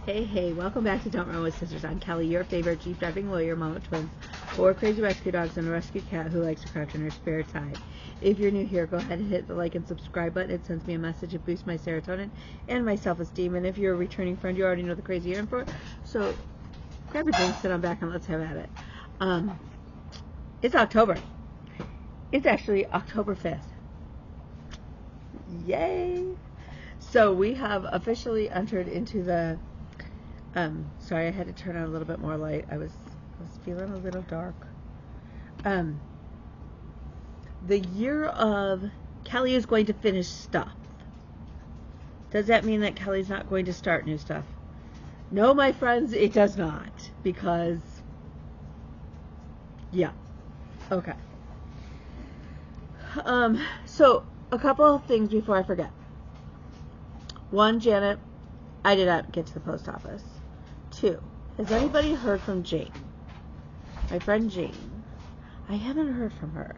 Hey, welcome back to Don't Run with Sisters. I'm Kelly, your favorite Jeep driving lawyer, mom of twins, 4 crazy rescue dogs, and a rescue cat who likes to crouch in her spare time. If you're new here, go ahead and hit the like and subscribe button. It sends me a message. It boosts my serotonin and my self-esteem. And if you're a returning friend, you already know the crazy you're in for. So grab your drink, sit on back, and let's have at it. It's October. It's actually October 5th. Yay! So we have officially entered into the sorry, I had to turn on a little bit more light. I was feeling a little dark. The year of Kelly is going to finish stuff. Does that mean that Kelly's not going to start new stuff? No, my friends, it does not. Because, yeah. Okay. So, a couple of things before I forget. One, Janet, I did not get to the post office. 2, has anybody heard from Jane? My friend Jane. I haven't heard from her.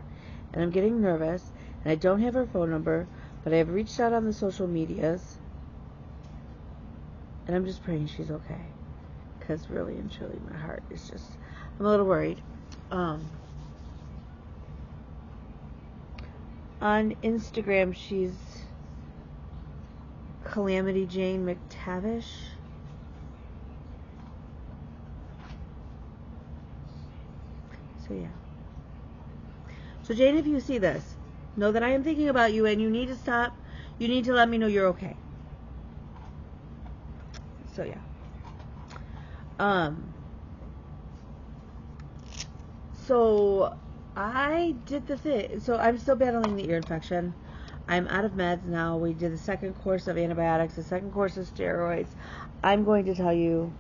And I'm getting nervous. And I don't have her phone number. But I have reached out on the social medias. And I'm just praying she's okay. Because really and truly my heart is just... I'm a little worried. On Instagram she's Calamity Jane McTavish. So yeah. So Jane, if you see this, know that I am thinking about you and you need to stop. You need to let me know you're okay. So yeah. So I did the thing. So I'm still battling the ear infection. I'm out of meds now. We did the second course of antibiotics, the second course of steroids. I'm going to tell you,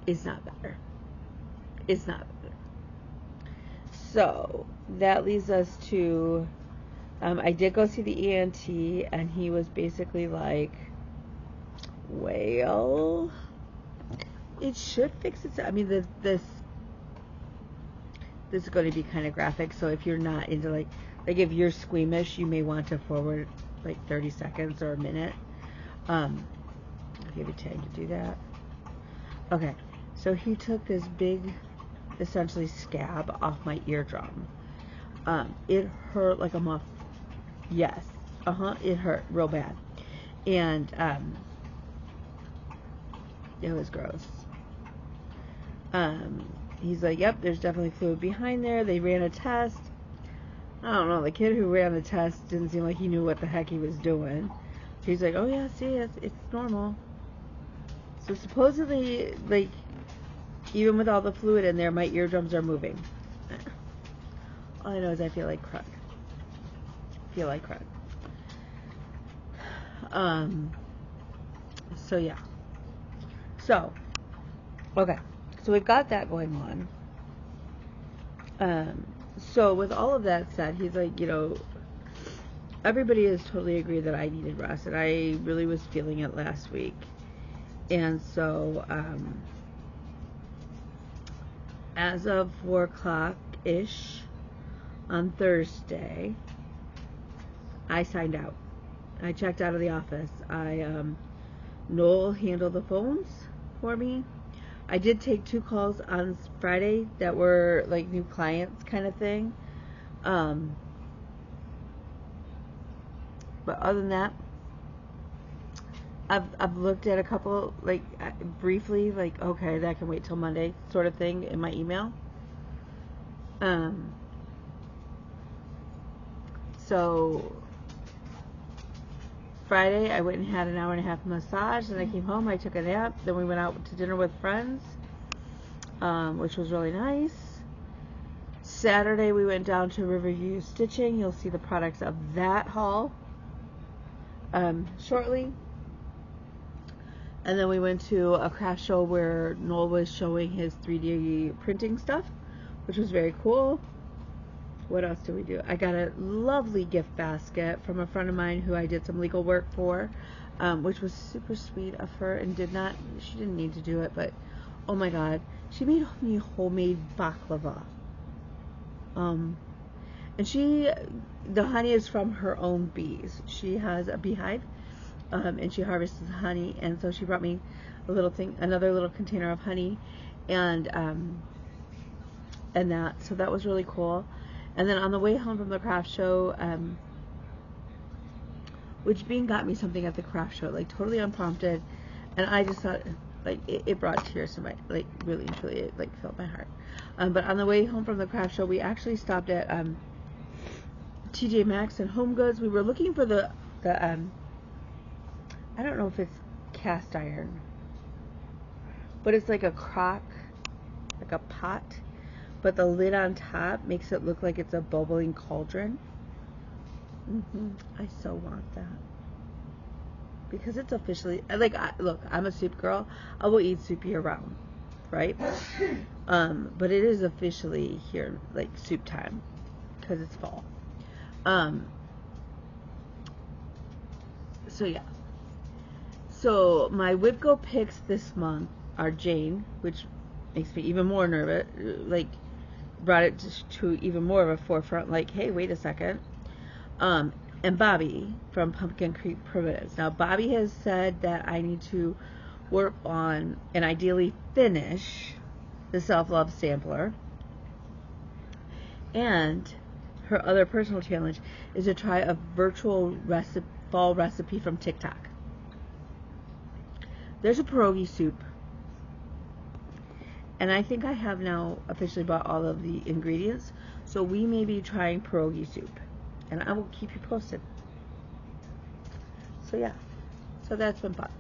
it's not better. It's not better. So that leads us to, I did go see the ENT, and he was basically like, well, it should fix itself. I mean, this is going to be kind of graphic, so if you're not into like if you're squeamish, you may want to forward like 30 seconds or a minute. I'll give you time to do that. Okay, so he took this big, essentially scab off my eardrum. It hurt like a muff. Yes, it hurt real bad, and it was gross. He's like, yep, there's definitely fluid behind there. They ran a test. I don't know, the kid who ran the test didn't seem like he knew what the heck he was doing. He's like, oh yeah, see, it's normal. So supposedly, like, even with all the fluid in there, my eardrums are moving. All I know is I feel like crud. So yeah. So, okay. So we've got that going on. So with all of that said, he's like, everybody has totally agreed that I needed rest, and I really was feeling it last week. And so, as of 4 o'clock-ish on Thursday, I signed out. I checked out of the office. Noel handled the phones for me. I did take 2 calls on Friday that were like new clients kind of thing. But other than that, I've looked at a couple, like, briefly, like, okay, that can wait till Monday sort of thing in my email. So Friday I went and had an hour and a half massage, then I came home, I took a nap, then we went out to dinner with friends, which was really nice. Saturday we went down to Riverview Stitching. You'll see the products of that haul shortly. And then we went to a craft show where Noel was showing his 3D printing stuff, which was very cool. What else did we do? I got a lovely gift basket from a friend of mine who I did some legal work for, which was super sweet of her, and she didn't need to do it, but oh my god, she made me homemade baklava. And the honey is from her own bees. She has a beehive, and she harvests honey, and so she brought me another little container of honey, and that, so that was really cool. And then on the way home from the craft show, which Bean got me something at the craft show, like totally unprompted, and I just thought, like, it brought tears to my, like, really and truly, it like filled my heart. But on the way home from the craft show, we actually stopped at TJ Maxx and Home Goods. We were looking for the I don't know if it's cast iron, but it's like a crock, like a pot, but the lid on top makes it look like it's a bubbling cauldron. I so want that, because it's officially, like, look, I'm a soup girl. I will eat soup year round, right? But it is officially here, like, soup time, because it's fall. So yeah. So my WIPGO picks this month are Jane, which makes me even more nervous, like, brought it to even more of a forefront, like, hey, wait a second. And Bobby from Pumpkin Creek Primitives. Now, Bobby has said that I need to work on and ideally finish the self-love sampler. And her other personal challenge is to try a virtual fall recipe from TikTok. There's a pierogi soup, and I think I have now officially bought all of the ingredients, so we may be trying pierogi soup, and I will keep you posted. So yeah, so that's been fun.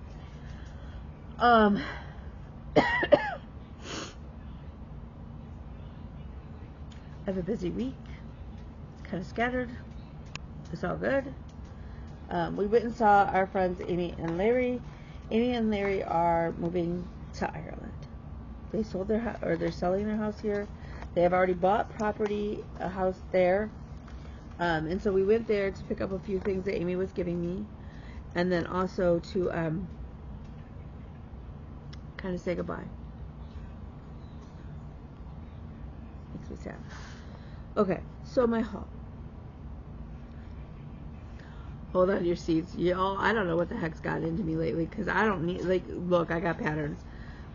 I have a busy week. It's kind of scattered. It's all good. We went and saw our friends Amy and Larry. Amy and Larry are moving to Ireland. They sold their house, or they're selling their house here. They have already bought a house there. And so we went there to pick up a few things that Amy was giving me, and then also to kind of say goodbye. Makes me sad. Okay, so my haul. Hold on to your seats. Y'all, I don't know what the heck's gotten into me lately, because I don't need, like, look, I got patterns.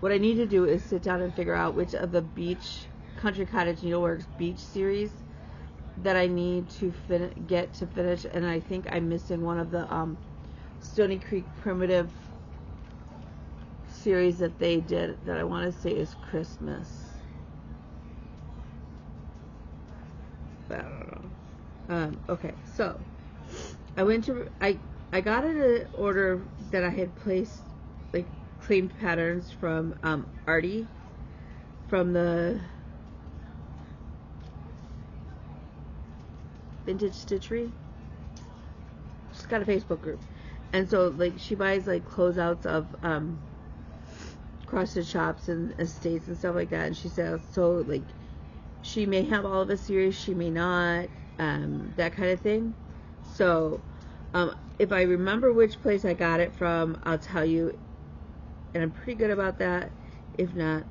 What I need to do is sit down and figure out which of the Country Cottage Needleworks beach series that I need to get to finish, and I think I'm missing one of the Stony Creek Primitive series that they did that I want to say is Christmas. But I don't know. Okay, so I went to, I got an order that I had placed, like, claimed patterns from Artie from the Vintage Stitchery. She's got a Facebook group, and so, like, she buys, like, closeouts of cross stitch shops and estates and stuff like that, and she says, so, like, she may have all of a series, she may not, that kind of thing. So if I remember which place I got it from, I'll tell you, and I'm pretty good about that. If not,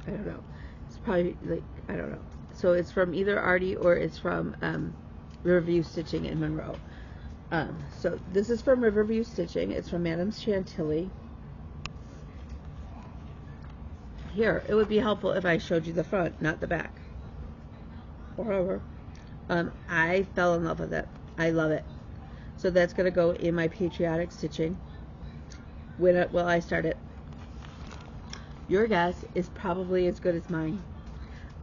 I don't know. It's probably, like, I don't know. So it's from either Artie or it's from Riverview Stitching in Monroe. So this is from Riverview Stitching. It's from Madame Chantilly. Here, it would be helpful if I showed you the front, not the back. Moreover, I fell in love with it. I love it. So that's going to go in my patriotic stitching when I start it. Your guess is probably as good as mine.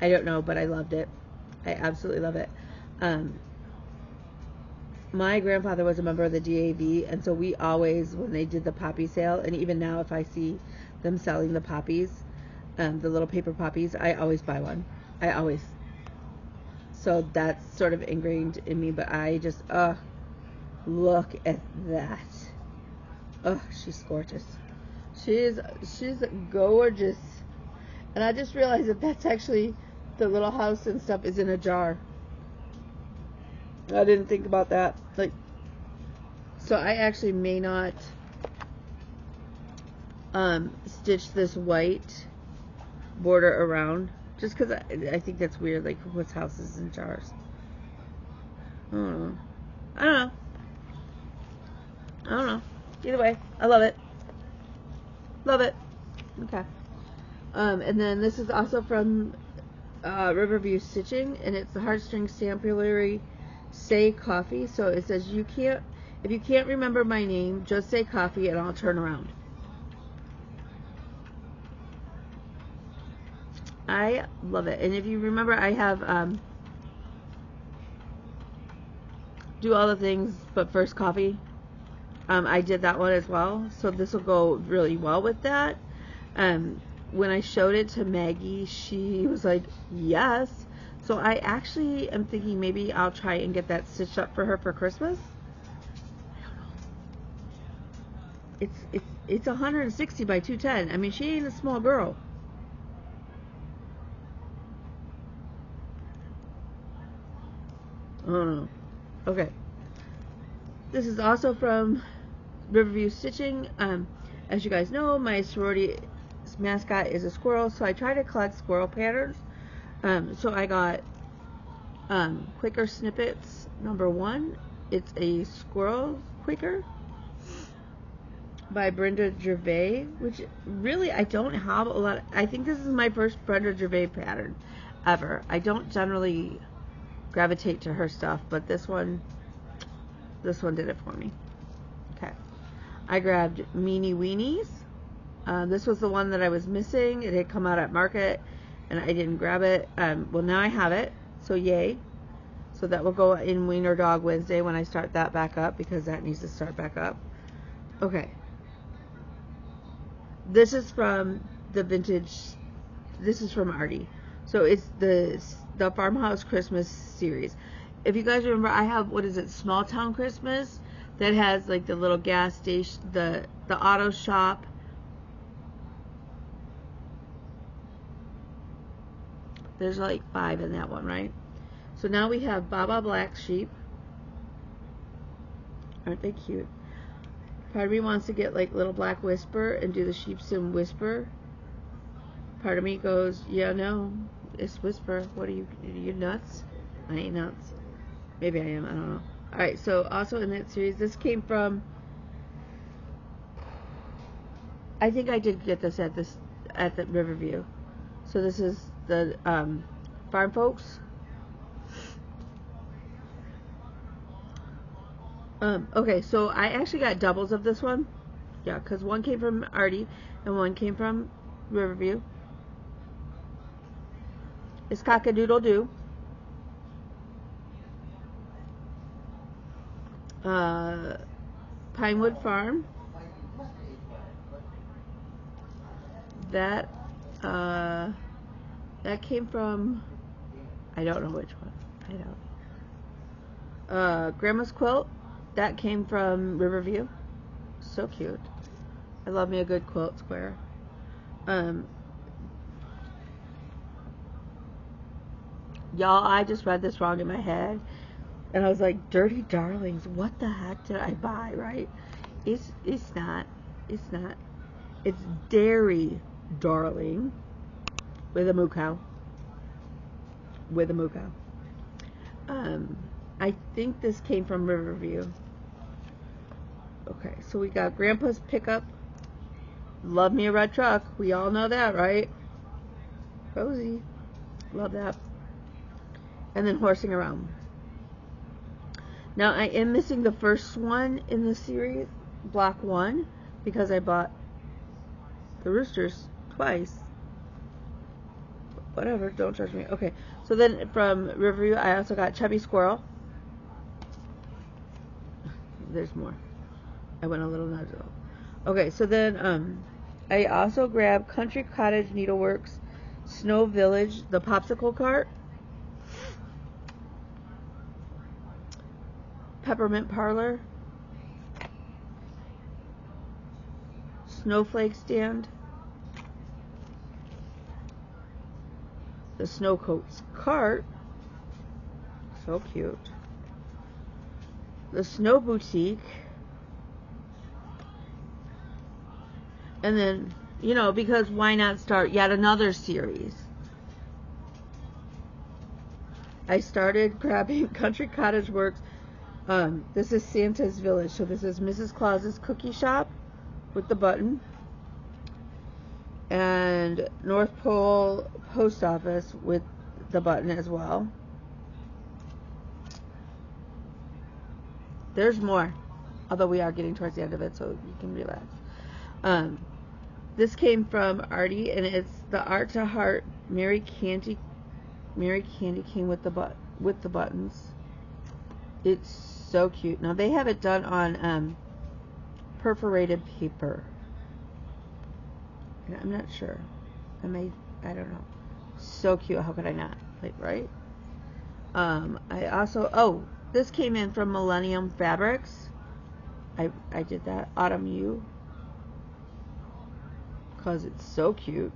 I don't know, but I loved it. I absolutely love it. My grandfather was a member of the DAV, and so we always, when they did the poppy sale, and even now if I see them selling the poppies, the little paper poppies, I always buy one. I always. So that's sort of ingrained in me, but I just, look at that. She's gorgeous. She's gorgeous. And I just realized that that's actually, the little house and stuff is in a jar. I didn't think about that. Like, so I actually may not stitch this white border around, just because I think that's weird, like, who puts houses in jars? I don't know. I don't know. Either way, I love it. Love it. Okay. And then this is also from Riverview Stitching, and it's the Heartstring Samplery Say Coffee. So it says, if you can't remember my name, just say coffee and I'll turn around. I love it. And if you remember, I have Do All the Things But First Coffee. I did that one as well, so this will go really well with that. When I showed it to Maggie, she was like, yes. So I actually am thinking maybe I'll try and get that stitched up for her for Christmas. I don't know. It's 160 by 210. I mean, she ain't a small girl. I don't know. Okay. This is also from Riverview Stitching. As you guys know, my sorority mascot is a squirrel, so I try to collect squirrel patterns. So I got Quicker Snippets #1. It's a squirrel quicker by Brenda Gervais, which really I don't have a lot. I think this is my first Brenda Gervais pattern ever. I don't generally gravitate to her stuff, but this one did it for me. Okay. I grabbed Meanie Weenies. This was the one that I was missing. It had come out at Market, and I didn't grab it. Well, now I have it, so yay. So that will go in Wiener Dog Wednesday when I start that back up, because that needs to start back up. Okay. This is from the vintage. This is from Artie. So it's the Farmhouse Christmas series. If you guys remember, I have, what is it, Small Town Christmas, that has like the little gas station, the auto shop. There's like 5 in that one, right? So now we have Baba Black Sheep. Aren't they cute? Part of me wants to get like Little Black Whisper and do the Sheepskin Whisper. Part of me goes, yeah, no, it's Whisper. What are you nuts? I ain't nuts. Maybe I am, I don't know. Alright, so also in that series, this came from, I think I did get this at the Riverview. So this is the Farm Folks. Okay, so I actually got doubles of this one. Yeah, because one came from Artie and one came from Riverview. It's Cock-a-doodle-doo. Pinewood Farm. That came from, I don't know which one. I don't. Grandma's Quilt. That came from Riverview. So cute. I love me a good quilt square. Y'all, I just read this wrong in my head. And I was like, Dirty Darlings, what the heck did I buy, right? It's not. It's not. It's Dairy Darling with a moo cow. With a moo cow. I think this came from Riverview. Okay, so we got Grandpa's Pickup. Love me a red truck. We all know that, right? Cozy. Love that. And then Horsing Around. Now, I am missing the first one in the series, Block 1, because I bought the roosters twice. Whatever, don't judge me. Okay, so then from Riverview, I also got Chubby Squirrel. There's more. I went a little nudged. Okay, so then I also grabbed Country Cottage Needleworks, Snow Village, the Popsicle Cart, Peppermint Parlor, Snowflake Stand, the Snowcoats Cart, so cute, the Snow Boutique, and then, you know, because why not start yet another series? I started grabbing Country Cottage Works This is Santa's Village. So this is Mrs. Claus's cookie shop with the button. And North Pole Post Office with the button as well. There's more. Although we are getting towards the end of it, so you can relax. This came from Artie, and it's the Art to Heart Mary Candy King with the buttons. It's so cute. Now they have it done on perforated paper. And I'm not sure. I don't know. So cute. How could I not? Like, right? I also, this came in from Millennium Fabrics. I did that. Autumn U. Because it's so cute.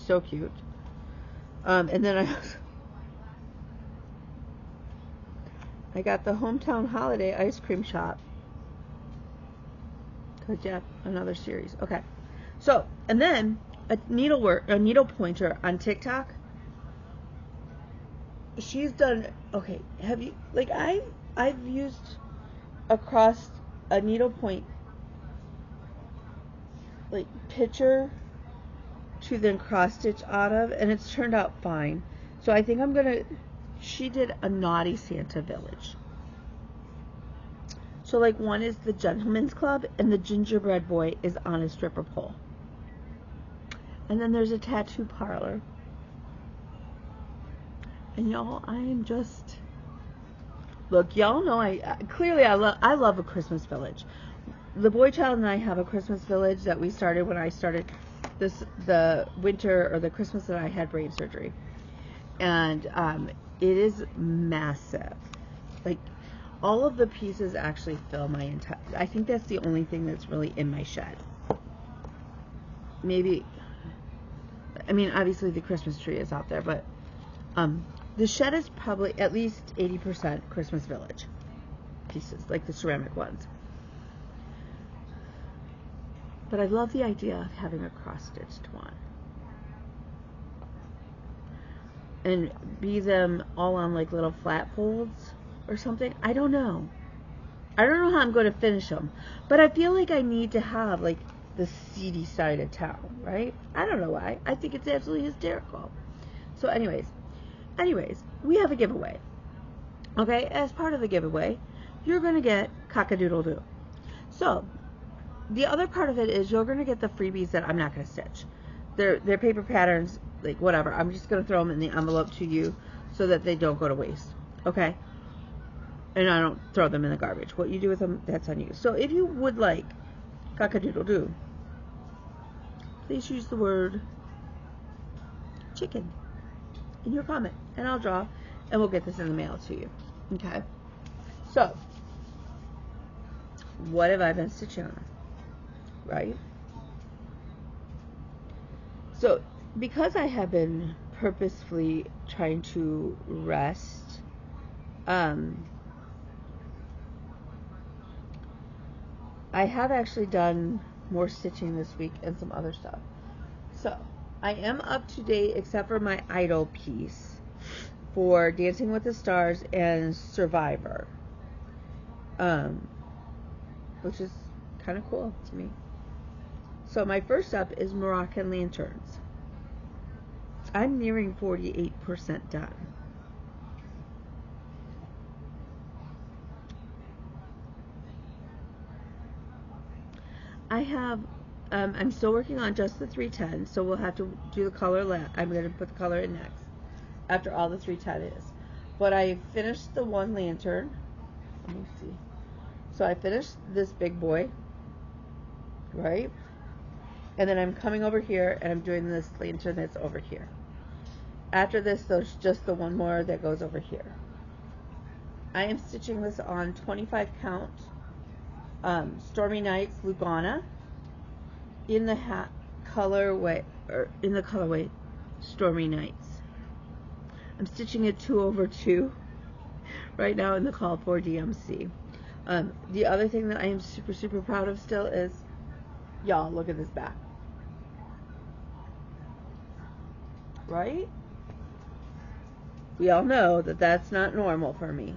So cute. And then I got the Hometown Holiday Ice Cream Shop. Because, yeah, another series. Okay. So, and then a needle pointer on TikTok. She's done, okay, have you, like, I've used across a needlepoint, like, picture to then cross stitch out of, and it's turned out fine. So I think she did a Naughty Santa Village. So, like, one is the Gentleman's Club, and the gingerbread boy is on a stripper pole. And then there's a tattoo parlor. And y'all, I am just, look, y'all know I love a Christmas village. The boy child and I have a Christmas village that we started when I started the winter or the Christmas that I had brain surgery. And it is massive. Like, all of the pieces actually fill my entire, I think that's the only thing that's really in my shed. Maybe, I mean, obviously the Christmas tree is out there, but the shed is probably at least 80% Christmas Village pieces, like the ceramic ones. But I love the idea of having a cross-stitched one. And be them all on like little flat folds or something. I don't know. I don't know how I'm going to finish them. But I feel like I need to have like the seedy side of town, right? I don't know why. I think it's absolutely hysterical. So anyways, we have a giveaway. Okay, as part of the giveaway, you're going to get cock-a-doodle-doo. So, the other part of it is you're going to get the freebies that I'm not going to stitch. They're paper patterns, like whatever. I'm just going to throw them in the envelope to you so that they don't go to waste. Okay? And I don't throw them in the garbage. What you do with them, that's on you. So, if you would like cock-a-doodle-doo, please use the word chicken in your comment, and I'll draw, and we'll get this in the mail to you. Okay? So, what have I been stitching on? Right? So, because I have been purposefully trying to rest, I have actually done more stitching this week and some other stuff. So, I am up to date except for my idol piece for Dancing with the Stars and Survivor, which is kind of cool to me. So my first up is Moroccan Lanterns. I'm nearing 48% done. I have, I'm still working on just the 310, so we'll have to do the color I'm going to put the color in next, after all the 310 is. But I finished the one lantern. Let me see. So I finished this big boy, right? And then I'm coming over here and I'm doing this lantern that's over here. After this, there's just the one more that goes over here. I am stitching this on 25 count Stormy Nights Lugana in the colorway Stormy Nights. I'm stitching it 2/2 right now in the call for DMC. The other thing that I am super, super proud of still is, y'all, look at this back. Right? We all know that that's not normal for me.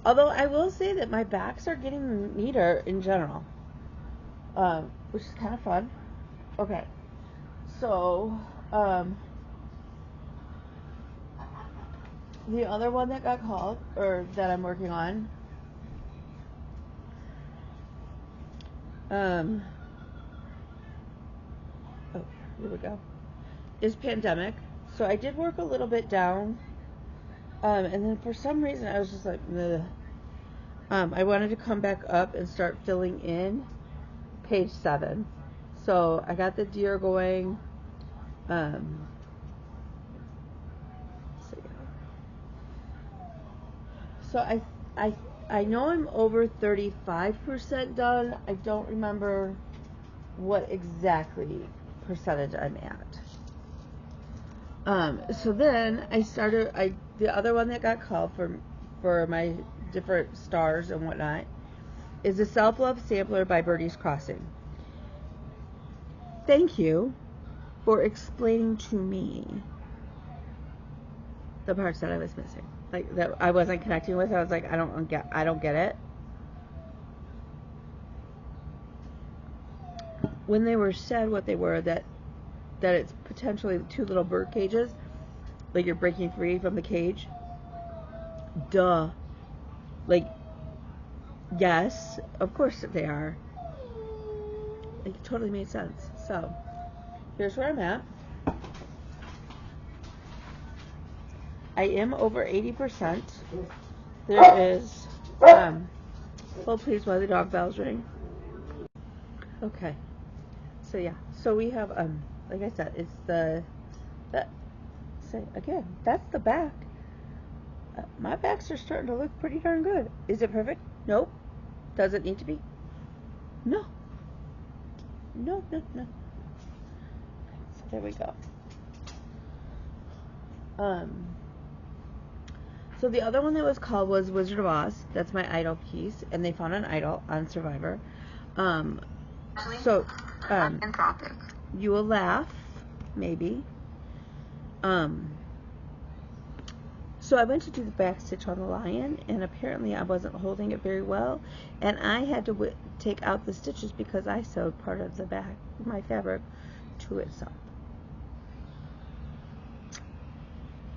Although I will say that my backs are getting neater in general, which is kind of fun. Okay, so the other one that got called, or that I'm working on, oh, here we go, is pandemic. So I did work a little bit down, and then for some reason I was just like, ugh. I wanted to come back up and start filling in page 7. So I got the deer going. So I know I'm over 35% done. I don't remember what exactly percentage I'm at. So then I started, the other one that got called for my different stars and whatnot is the Self-Love Sampler by Birdie's Crossing. Thank you for explaining to me the parts that I was missing, like that I wasn't connecting with. I was like, I don't get it. When they were said what they were, that it's potentially 2 little bird cages, like you're breaking free from the cage. Duh. Like, yes, of course they are. It totally made sense. So, here's where I'm at. I am over 80%. There is, well, please, why the dog bells ring. Okay. So, yeah. So, we have, like I said, it's again, that's the back. My backs are starting to look pretty darn good. Is it perfect? Nope. Does it need to be? No. No. So there we go. So the other one that was called was Wizard of Oz. That's my idol piece, and they found an idol on Survivor. You will laugh, maybe. So I went to do the back stitch on the lion, and apparently I wasn't holding it very well, and I had to take out the stitches because I sewed part of the back, my fabric, to itself.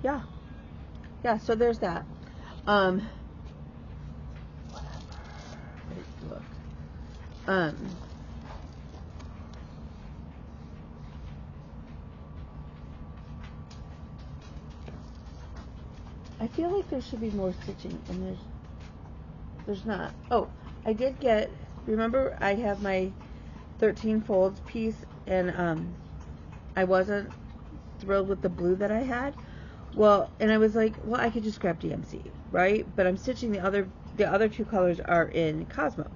Yeah, so there's that. Whatever. Look. I feel like there should be more stitching, and there's not. Oh, I did get, remember I have my 13 folds piece, and I wasn't thrilled with the blue that I had. Well, and I was like, well, I could just grab DMC, right? But I'm stitching the other 2 colors are in Cosmo.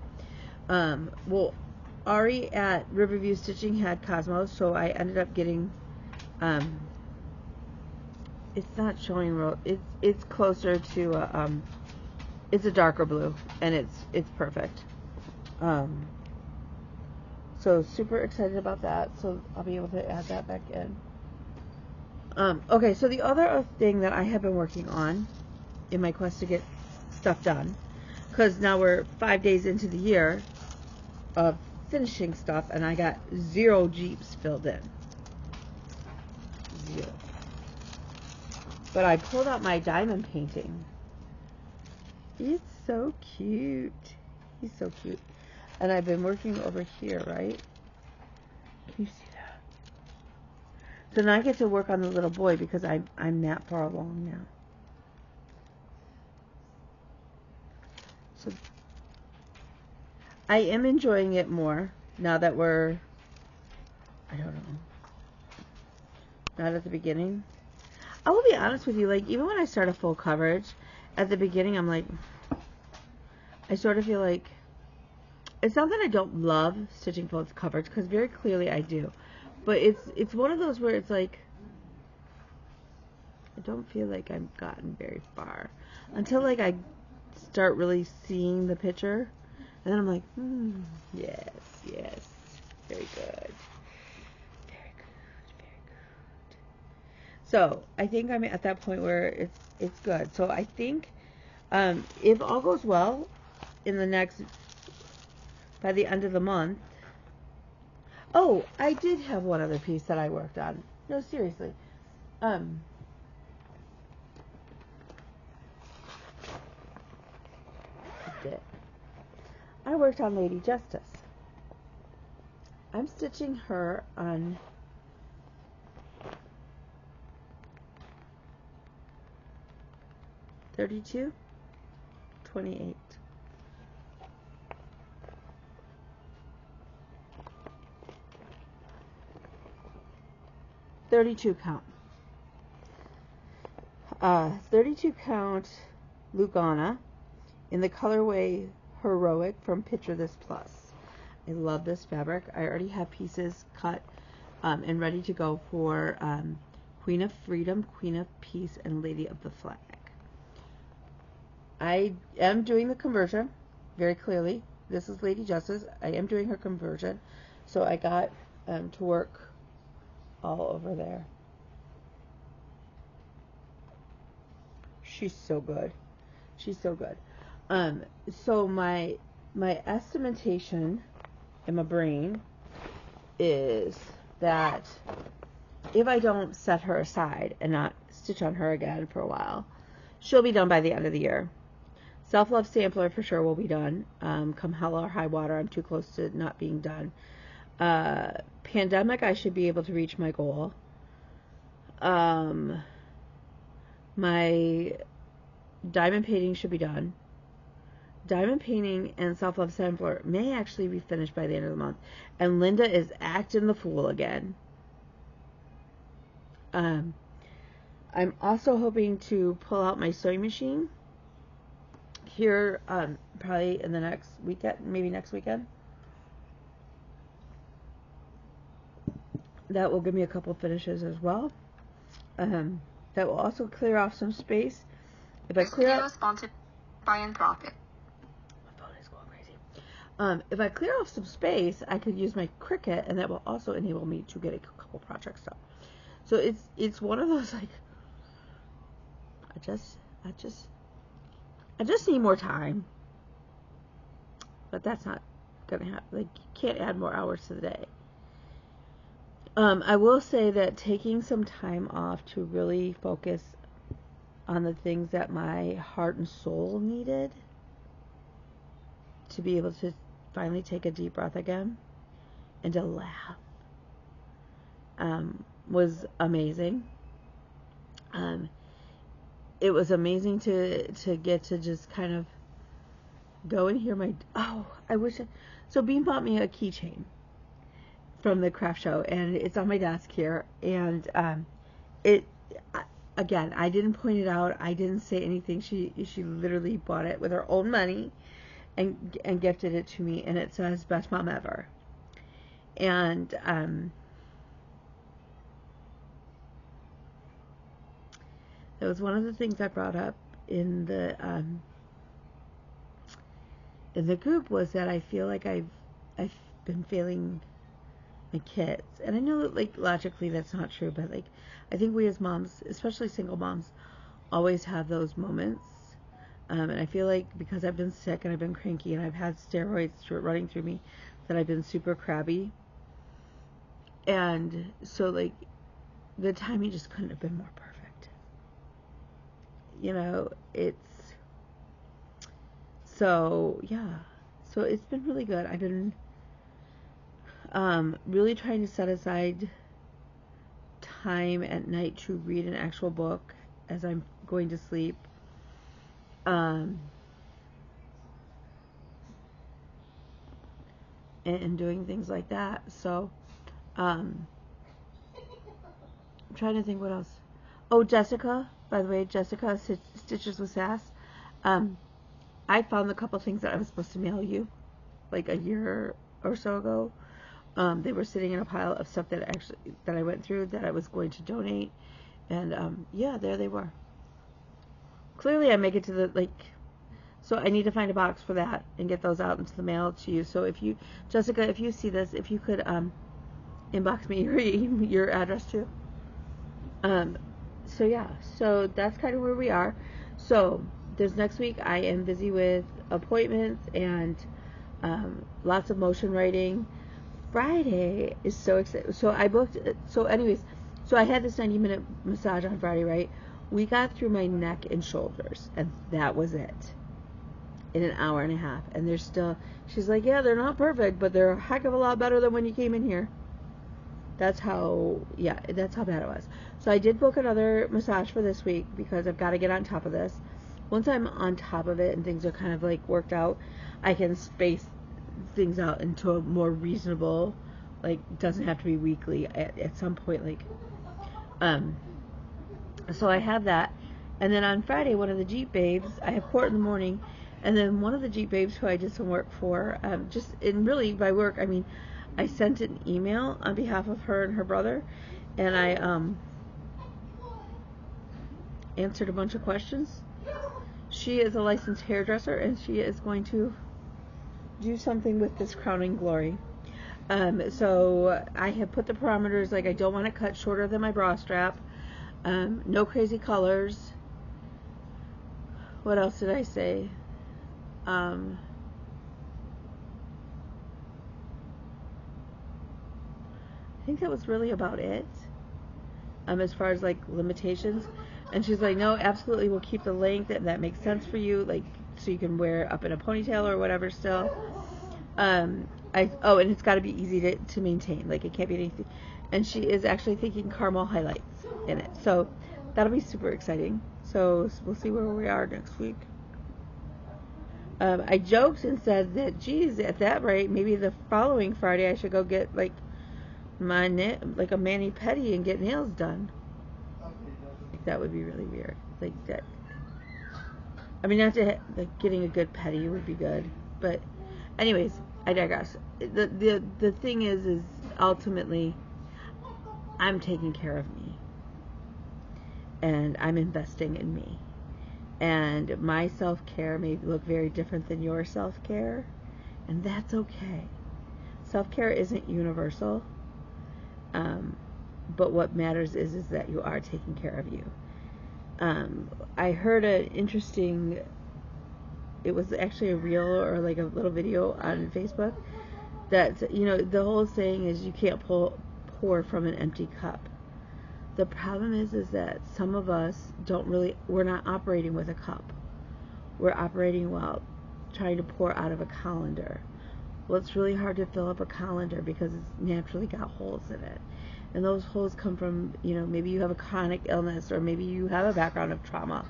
Well, Ari at Riverview Stitching had Cosmo, so I ended up getting, it's not showing real, it's closer to, it's a darker blue, and it's perfect. So super excited about that, so I'll be able to add that back in. Okay, so the other thing that I have been working on in my quest to get stuff done, because now we're 5 days into the year of finishing stuff, and I got 0 Jeeps filled in. 0. But I pulled out my diamond painting. It's so cute. He's so cute. And I've been working over here, right? Can you see that? So now I get to work on the little boy because I'm that far along now. So I am enjoying it more now that we're, I don't know, not at the beginning. I will be honest with you, like, even when I start a full coverage, at the beginning I'm like, I sort of feel like, it's not that I don't love stitching full coverage, because very clearly I do, but it's one of those where it's like, I don't feel like I've gotten very far until like I start really seeing the picture, and then I'm like, yes, very good. So I think I'm at that point where it's good. So I think If all goes well, by the end of the month. Oh, I did have one other piece that I worked on. No, seriously. I worked on Lady Justice. I'm stitching her on 32, 28. $32 count. 32 count Lugana in the colorway Heroic from Picture This Plus. I love this fabric. I already have pieces cut and ready to go for Queen of Freedom, Queen of Peace, and Lady of the Flag. I am doing the conversion very clearly. This is Lady Justice. I am doing her conversion. So I got to work all over there. She's so good. She's so good. So my estimation in my brain is that if I don't set her aside and not stitch on her again for a while, she'll be done by the end of the year. Self-Love Sampler for sure will be done. Come hell or high water, I'm too close to not being done. Pandemic, I should be able to reach my goal. My diamond painting should be done. Diamond painting and Self-Love Sampler may actually be finished by the end of the month. And Linda is acting the fool again. I'm also hoping to pull out my sewing machine here probably in the next weekend, maybe next weekend. That will give me a couple finishes as well. That will also clear off some space. If I clear out, sponsored by Anthropic. My phone is going crazy. If I clear off some space, I could use my Cricut, and that will also enable me to get a couple projects done. So it's one of those, like, I just need more time. But that's not gonna happen. Like, you can't add more hours to the day. I will say that taking some time off to really focus on the things that my heart and soul needed, to be able to finally take a deep breath again and to laugh, was amazing. It was amazing to get to just kind of go and hear so Bean bought me a keychain from the craft show, and it's on my desk here, and again, I didn't point it out, I didn't say anything. She literally bought it with her own money and gifted it to me, and it says best mom ever. And that was one of the things I brought up in the group, was that I feel like I've been failing my kids. And I know that, like, logically that's not true, but, like, I think we as moms, especially single moms, always have those moments. And I feel like because I've been sick and I've been cranky and I've had steroids running through me, that I've been super crabby. And so, like, the timing just couldn't have been more perfect. You know, so it's been really good. I've been really trying to set aside time at night to read an actual book as I'm going to sleep. And doing things like that. So, I'm trying to think what else. Oh, Jessica, by the way, Jessica Stitches with Sass. I found the couple things that I was supposed to mail you, like a year or so ago. They were sitting in a pile of stuff that I went through that I was going to donate, and yeah, there they were. Clearly, I make it to so I need to find a box for that and get those out into the mail to you. So if you, Jessica, if you see this, if you could inbox me your address too. So yeah, so that's kind of where we are. So this next week I am busy with appointments and lots of motion writing. Friday is so exciting. So I booked. So anyways, so I had this 90-minute massage on Friday, right? We got through my neck and shoulders, and that was it. In an hour and a half, and they're still. She's like, yeah, they're not perfect, but they're a heck of a lot better than when you came in here. That's how bad it was. So I did book another massage for this week because I've got to get on top of this. Once I'm on top of it and things are kind of like worked out, I can space things out into a more reasonable, like, doesn't have to be weekly at some point, like, so I have that. And then on Friday, one of the Jeep babes, I have court in the morning, and then one of the Jeep babes who I did some work for, and really by work, I mean, I sent an email on behalf of her and her brother, and I answered a bunch of questions. She is a licensed hairdresser, and she is going to do something with this crowning glory. So I have put the parameters, like, I don't want it cut shorter than my bra strap. No crazy colors. What else did I say? I think that was really about it. As far as like limitations. And she's like, no, absolutely, we'll keep the length, and that makes sense for you, like, so you can wear it up in a ponytail or whatever still. And it's got to be easy to maintain, like, it can't be anything. And she is actually thinking caramel highlights in it, so that'll be super exciting. So we'll see where we are next week. I joked and said that, geez, at that rate, maybe the following Friday I should go get like a mani-pedi and get nails done. Like, that would be really weird. Like that. I mean, not to like getting a good pedi would be good, but anyways, I digress. The thing is ultimately, I'm taking care of me, and I'm investing in me. And my self-care may look very different than your self-care, and that's okay. Self-care isn't universal, but what matters is that you are taking care of you. I heard an interesting, it was actually a reel or like a little video on Facebook, that, the whole saying is you can't pour from an empty cup. The problem is that some of us we're not operating with a cup. We're operating while trying to pour out of a colander. Well, it's really hard to fill up a colander because it's naturally got holes in it. And those holes come from, maybe you have a chronic illness, or maybe you have a background of trauma,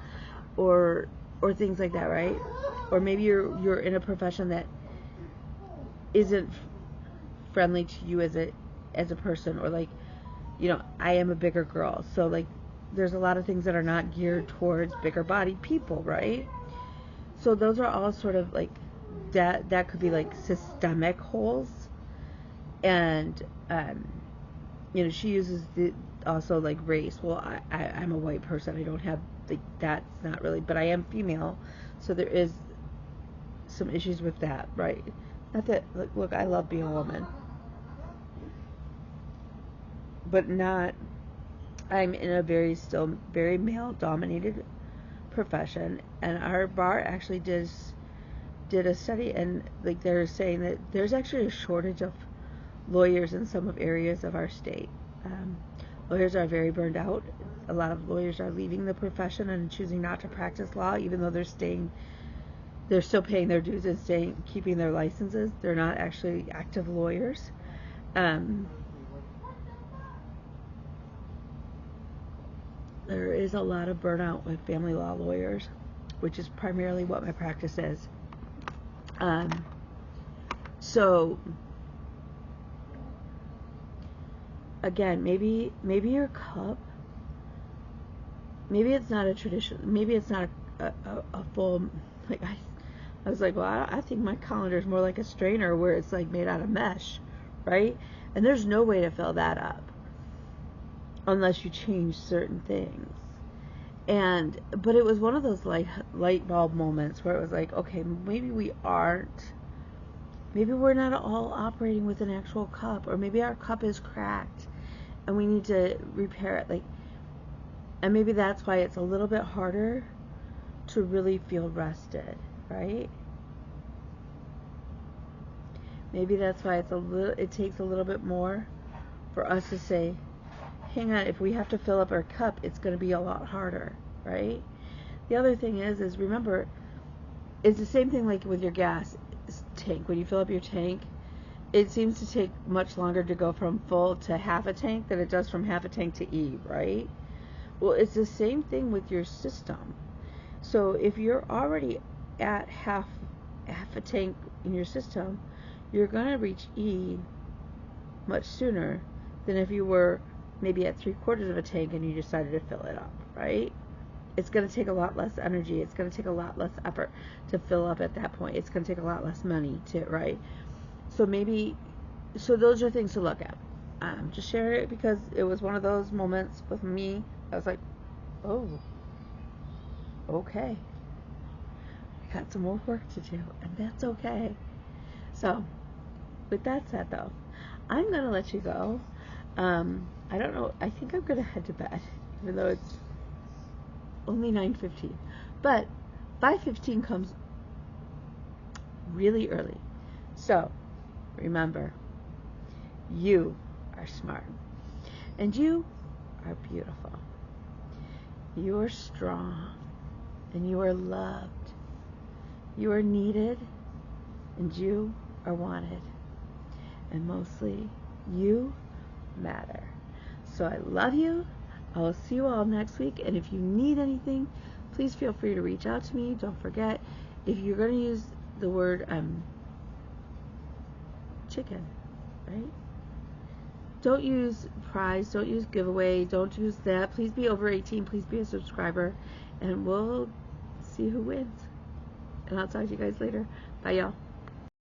or things like that, right? Or maybe you're in a profession that isn't friendly to you as a person, or like, I am a bigger girl, so like there's a lot of things that are not geared towards bigger bodied people, right? So those are all sort of like that could be like systemic holes. And she uses also like race. Well, I'm a white person, I don't have like, that's not really, but I am female, so there is some issues with that, right? Not that, look, I love being a woman, but I'm in a still very male dominated profession. And our bar actually did a study, and like they're saying that there's actually a shortage of lawyers in some areas of our state. Lawyers are very burned out. A lot of lawyers are leaving the profession and choosing not to practice law, even though they're still paying their dues and keeping their licenses. They're not actually active lawyers. There is a lot of burnout with family law lawyers, which is primarily what my practice is. So again, maybe your cup, maybe it's not a tradition, maybe it's not a full, like I was like, well, I think my colander is more like a strainer where it's like made out of mesh, right? And there's no way to fill that up unless you change certain things. But it was one of those light bulb moments where it was like, okay, maybe we're not all operating with an actual cup, or maybe our cup is cracked and we need to repair it. Like, and maybe that's why it's a little bit harder to really feel rested, right? Maybe that's why it takes a little bit more for us to say, hang on, if we have to fill up our cup, it's going to be a lot harder, right? The other thing is remember, it's the same thing like with your gas tank. When you fill up your tank, it seems to take much longer to go from full to half a tank than it does from half a tank to E, right? Well, it's the same thing with your system. So if you're already at half a tank in your system, you're going to reach E much sooner than if you were maybe at 3/4 of a tank and you decided to fill it up, right? It's going to take a lot less energy. It's going to take a lot less effort to fill up at that point. It's going to take a lot less money too, right? So those are things to look at. Just share it because it was one of those moments with me. I was like, oh, okay. I got some more work to do, and that's okay. So, with that said, though, I'm going to let you go. I don't know. I think I'm going to head to bed, even though it's only 9:15. But 5:15 comes really early. So, remember, you are smart. And you are beautiful. You are strong. And you are loved. You are needed. And you are wanted. And mostly, you matter. So I love you. I will see you all next week. And if you need anything, please feel free to reach out to me. Don't forget, if you're going to use the word chicken, right? Don't use prize, don't use giveaway, don't use that. Please be over 18, please be a subscriber, and we'll see who wins. And I'll talk to you guys later. Bye, y'all.